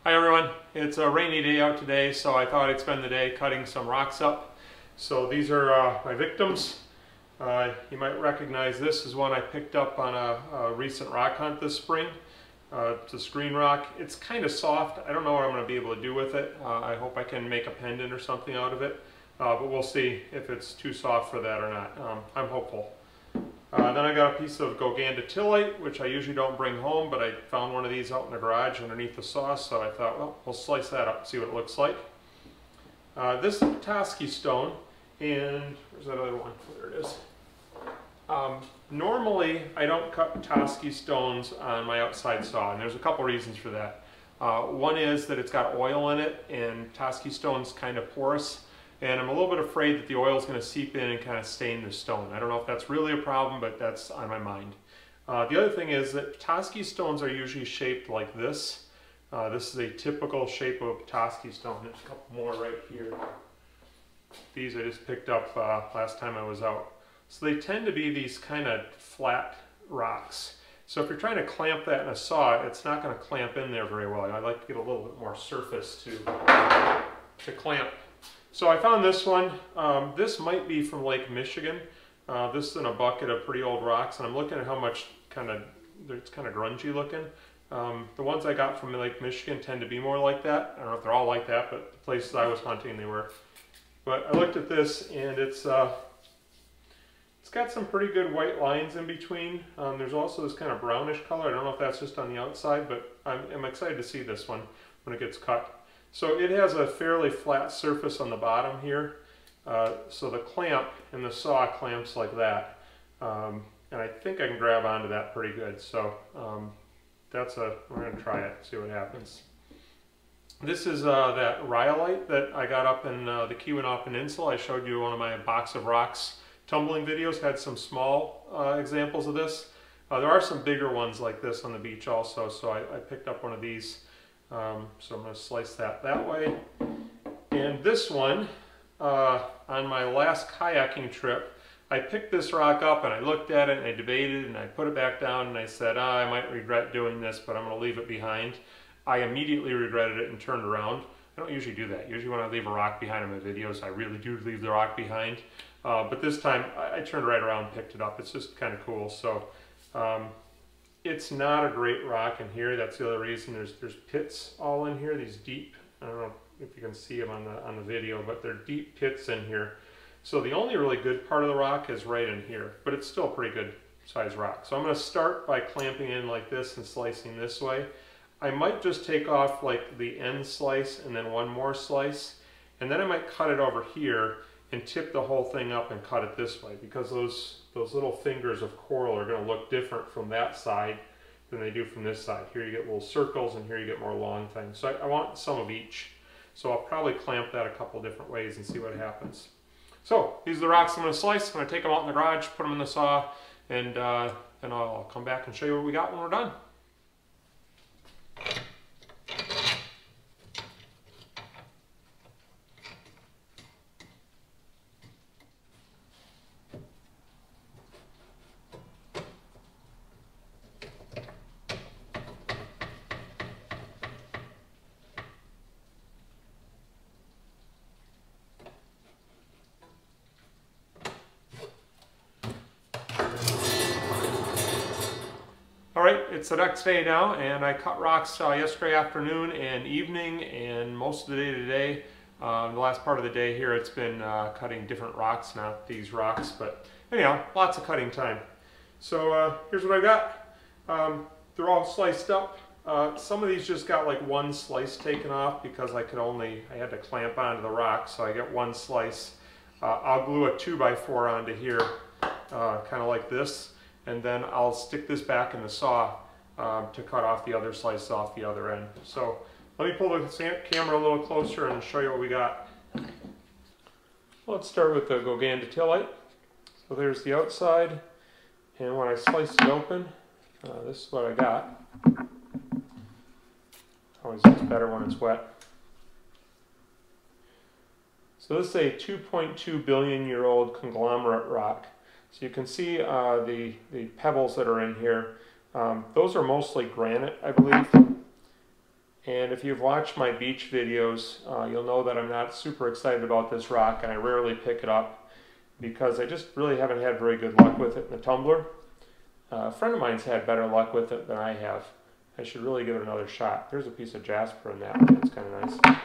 Hi everyone, it's a rainy day out today, so I thought I'd spend the day cutting some rocks up. So these are my victims. You might recognize this as one I picked up on a recent rock hunt this spring. It's a screen rock. It's kind of soft. I don't know what I'm going to be able to do with it. I hope I can make a pendant or something out of it, but we'll see if it's too soft for that or not. I'm hopeful. Then I got a piece of Gowganda Tillite, which I usually don't bring home, but I found one of these out in the garage underneath the saw, so I thought, well, we'll slice that up and see what it looks like. This is a Petoskey stone, and where's that other one? There it is. Normally, I don't cut Petoskey stones on my outside saw, and there's a couple reasons for that. One is that it's got oil in it, and Petoskey stone's kind of porous. And I'm a little bit afraid that the oil is going to seep in and kind of stain the stone. I don't know if that's really a problem, but that's on my mind. The other thing is that Petoskey stones are usually shaped like this. This is a typical shape of a Petoskey stone. There's a couple more right here. These I just picked up last time I was out. So they tend to be these kind of flat rocks. So if you're trying to clamp that in a saw, it's not going to clamp in there very well. I'd like to get a little bit more surface to clamp. So I found this one. This might be from Lake Michigan. This is in a bucket of pretty old rocks, and I'm looking at how much it's kind of grungy looking. The ones I got from Lake Michigan tend to be more like that. I don't know if they're all like that, but the places I was hunting they were. But I looked at this, and it's got some pretty good white lines in between. There's also this kind of brownish color. I don't know if that's just on the outside, but I'm excited to see this one when it gets cut. So it has a fairly flat surface on the bottom here. So the clamp in the saw clamps like that. And I think I can grab onto that pretty good. So we're going to try it, see what happens. This is that Rhyolite that I got up in the Keweenaw Peninsula. I showed you one of my box of rocks tumbling videos, had some small examples of this. There are some bigger ones like this on the beach also, so I picked up one of these. So I'm going to slice that way. And this one, on my last kayaking trip, I picked this rock up and I looked at it and I debated and I put it back down and I said, I might regret doing this, but I'm going to leave it behind. I immediately regretted it and turned around. I don't usually do that. Usually when I leave a rock behind in my videos, I really do leave the rock behind. But this time I turned right around and picked it up. It's just kind of cool. So it's not a great rock in here. That's the other reason. There's pits all in here, these deep, I don't know if you can see them on the video, but they're deep pits in here. So the only really good part of the rock is right in here, but it's still a pretty good size rock. So I'm going to start by clamping in like this and slicing this way. I might just take off like the end slice and then one more slice, and then I might cut it over here and tip the whole thing up and cut it this way, because those little fingers of coral are going to look different from that side than they do from this side. Here you get little circles and here you get more long things. So I want some of each. So I'll probably clamp that a couple different ways and see what happens. So these are the rocks I'm going to slice. I'm going to take them out in the garage, put them in the saw, and then I'll come back and show you what we got when we're done. Alright, it's the next day now, and I cut rocks yesterday afternoon and evening, and most of the day today. The last part of the day here, it's been cutting different rocks, not these rocks, but anyhow, lots of cutting time. So here's what I got. They're all sliced up. Some of these just got like one slice taken off because I had to clamp onto the rock, so I get one slice. I'll glue a 2x4 onto here, kind of like this. And then I'll stick this back in the saw to cut off the other slice off the other end. So let me pull the camera a little closer and show you what we got. Let's start with the Gowganda Tillite. So there's the outside, and when I sliced it open, this is what I got. Always looks better when it's wet. So this is a 2.2 billion year old conglomerate rock. So you can see the pebbles that are in here. Those are mostly granite, I believe. And if you've watched my beach videos, you'll know that I'm not super excited about this rock, and I rarely pick it up because I just really haven't had very good luck with it in the tumbler. A friend of mine's had better luck with it than I have. I should really give it another shot. There's a piece of jasper in that one. That's kind of nice.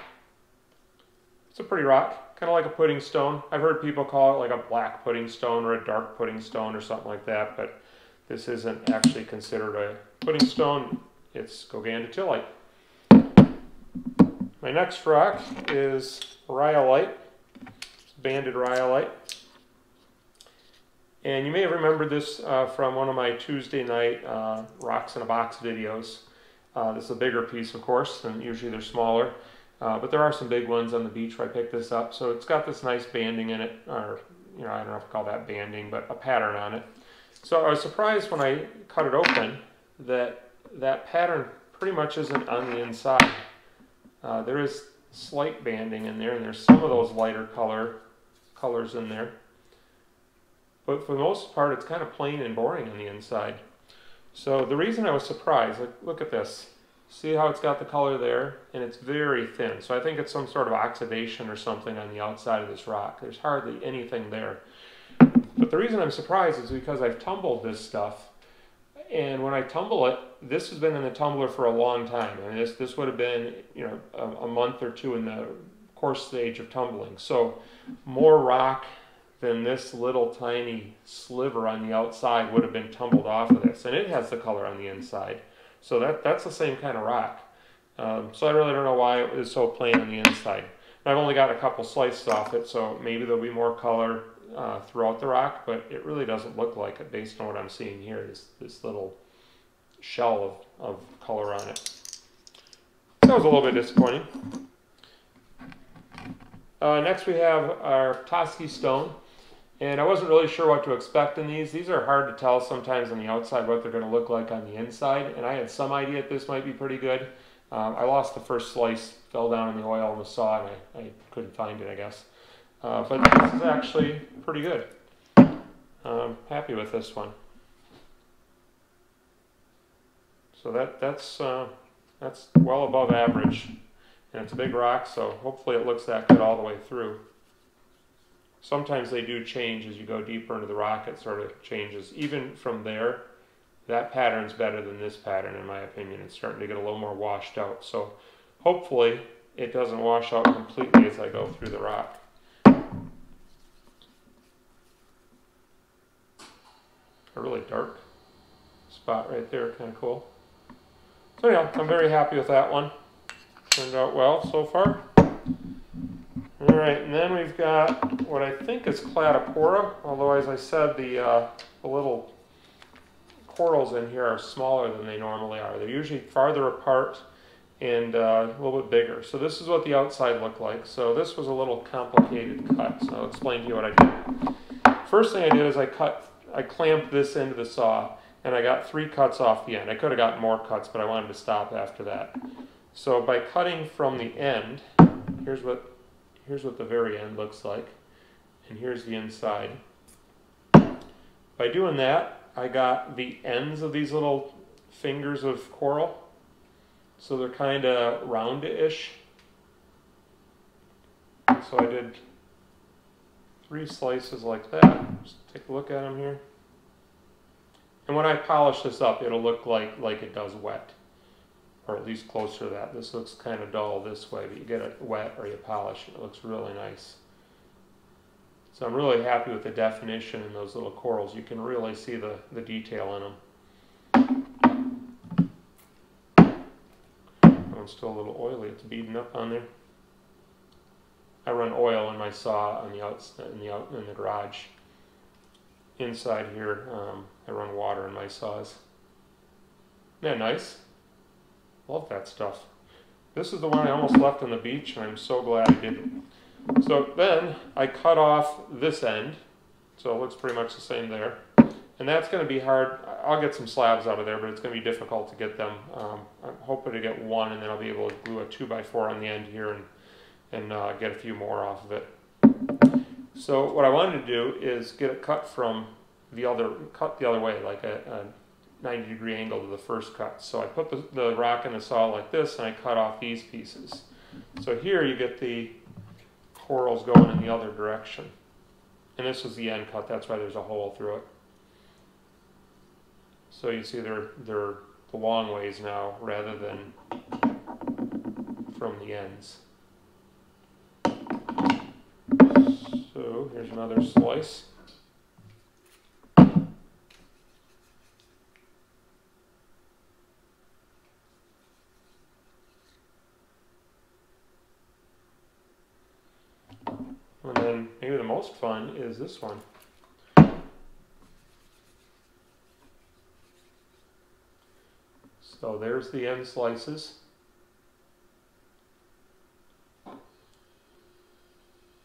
It's a pretty rock, kind of like a pudding stone. I've heard people call it like a black pudding stone or a dark pudding stone or something like that, but this isn't actually considered a pudding stone. It's Gowganda Tillite. My next rock is Rhyolite, banded Rhyolite. And you may have remembered this from one of my Tuesday night Rocks in a Box videos. This is a bigger piece, of course, and usually they're smaller. But there are some big ones on the beach where I picked this up. So it's got this nice banding in it, or I don't know if I call that banding, but a pattern on it. So I was surprised when I cut it open that that pattern pretty much isn't on the inside. There is slight banding in there, and there's some of those lighter colors in there. But for the most part, it's kind of plain and boring on the inside. So the reason I was surprised, look at this. See how it's got the color there? And it's very thin. So I think it's some sort of oxidation or something on the outside of this rock. There's hardly anything there. But the reason I'm surprised is because I've tumbled this stuff. And when I tumble it, this has been in the tumbler for a long time. I mean, this would have been, a month or two in the coarse stage of tumbling. So more rock than this little tiny sliver on the outside would have been tumbled off of this. And it has the color on the inside. So that's the same kind of rock. So I really don't know why it is so plain on the inside. I've only got a couple slices off it, so maybe there'll be more color throughout the rock, but it really doesn't look like it based on what I'm seeing here, this little shell of color on it. That was a little bit disappointing. Next we have our Petoskey stone. And I wasn't really sure what to expect in these. These are hard to tell sometimes on the outside what they're going to look like on the inside. And I had some idea that this might be pretty good. I lost the first slice, fell down in the oil in the saw, and I couldn't find it, I guess. But this is actually pretty good. I'm happy with this one. So that's well above average. And it's a big rock, so hopefully it looks that good all the way through. Sometimes they do change as you go deeper into the rock, it sort of changes. Even from there, that pattern's better than this pattern in my opinion. It's starting to get a little more washed out. So hopefully it doesn't wash out completely as I go through the rock. A really dark spot right there, kind of cool. So yeah, I'm very happy with that one. Turned out well so far. Alright, and then we've got what I think is Cladopora, although as I said, the little corals in here are smaller than they normally are. They're usually farther apart and a little bit bigger. So this is what the outside looked like. So this was a little complicated cut, so I'll explain to you what I did. First thing I did is I clamped this into the saw, and I got 3 cuts off the end. I could have gotten more cuts, but I wanted to stop after that. So by cutting from the end, here's what the very end looks like, and here's the inside. By doing that, I got the ends of these little fingers of coral, so they're kind of round-ish. So I did 3 slices like that. Just take a look at them here. And when I polish this up, it'll look like it does wet, or at least closer to that. This looks kind of dull this way, but you get it wet or you polish it. It looks really nice. So I'm really happy with the definition in those little corals. You can really see the detail in them. That one's still a little oily. It's beading up on there. I run oil in my saw on the outside, in the garage. Inside here, I run water in my saws. Isn't that nice? Love that stuff. This is the one I almost left on the beach, and I'm so glad I didn't. So then I cut off this end, so it looks pretty much the same there. And that's going to be hard. I'll get some slabs out of there, but it's going to be difficult to get them. I'm hoping to get one, and then I'll be able to glue a 2x4 on the end here and get a few more off of it. So what I wanted to do is get it cut from the other way, like 90-degree angle to the first cut. So I put the rock in the saw like this, and I cut off these pieces. So here you get the corals going in the other direction. And this was the end cut, that's why there's a hole through it. So you see they're the long ways now rather than from the ends. So here's another slice. And then maybe the most fun is this one. So there's the end slices.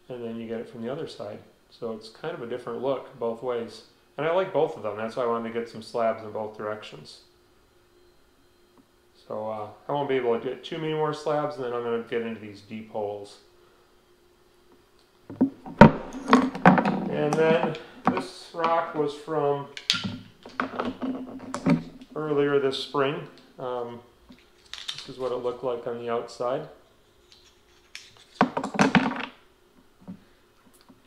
And then you get it from the other side. So it's kind of a different look both ways. And I like both of them. That's why I wanted to get some slabs in both directions. So I won't be able to get too many more slabs, and then I'm going to get into these deep holes. And then this rock was from earlier this spring. This is what it looked like on the outside.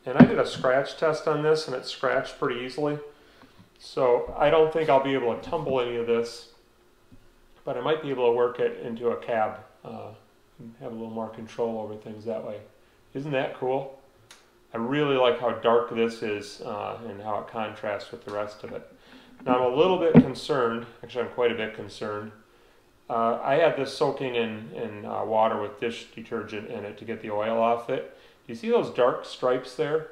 And I did a scratch test on this, and it scratched pretty easily. So I don't think I'll be able to tumble any of this, but I might be able to work it into a cab and have a little more control over things that way. Isn't that cool? I really like how dark this is and how it contrasts with the rest of it. Now I'm a little bit concerned, actually I'm quite a bit concerned. I had this soaking in water with dish detergent in it to get the oil off it. You see those dark stripes there?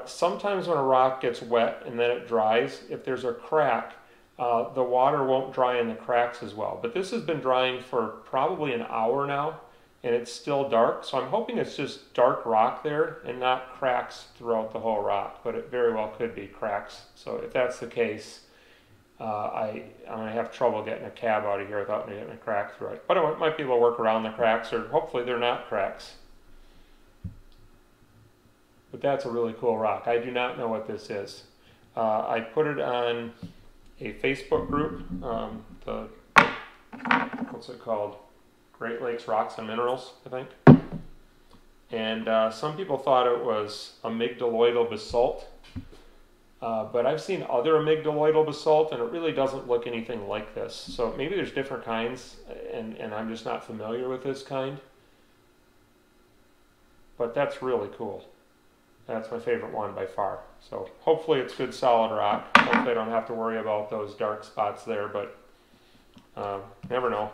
Sometimes when a rock gets wet and then it dries, if there's a crack, the water won't dry in the cracks as well. But this has been drying for probably an hour now, and it's still dark. So I'm hoping it's just dark rock there and not cracks throughout the whole rock, but it very well could be cracks. So if that's the case, I'm going to have trouble getting a cab out of here without getting a crack through it. But I might be able to work around the cracks, or hopefully they're not cracks. But that's a really cool rock. I do not know what this is. I put it on a Facebook group, what's it called? Great Lakes Rocks and Minerals, I think. And some people thought it was amygdaloidal basalt. But I've seen other amygdaloidal basalt, and it really doesn't look anything like this. So maybe there's different kinds, and I'm just not familiar with this kind. But that's really cool. That's my favorite one by far. So hopefully it's good solid rock. Hopefully I don't have to worry about those dark spots there, but never know.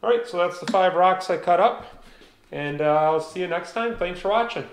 Alright, so that's the 5 rocks I cut up, and I'll see you next time. Thanks for watching.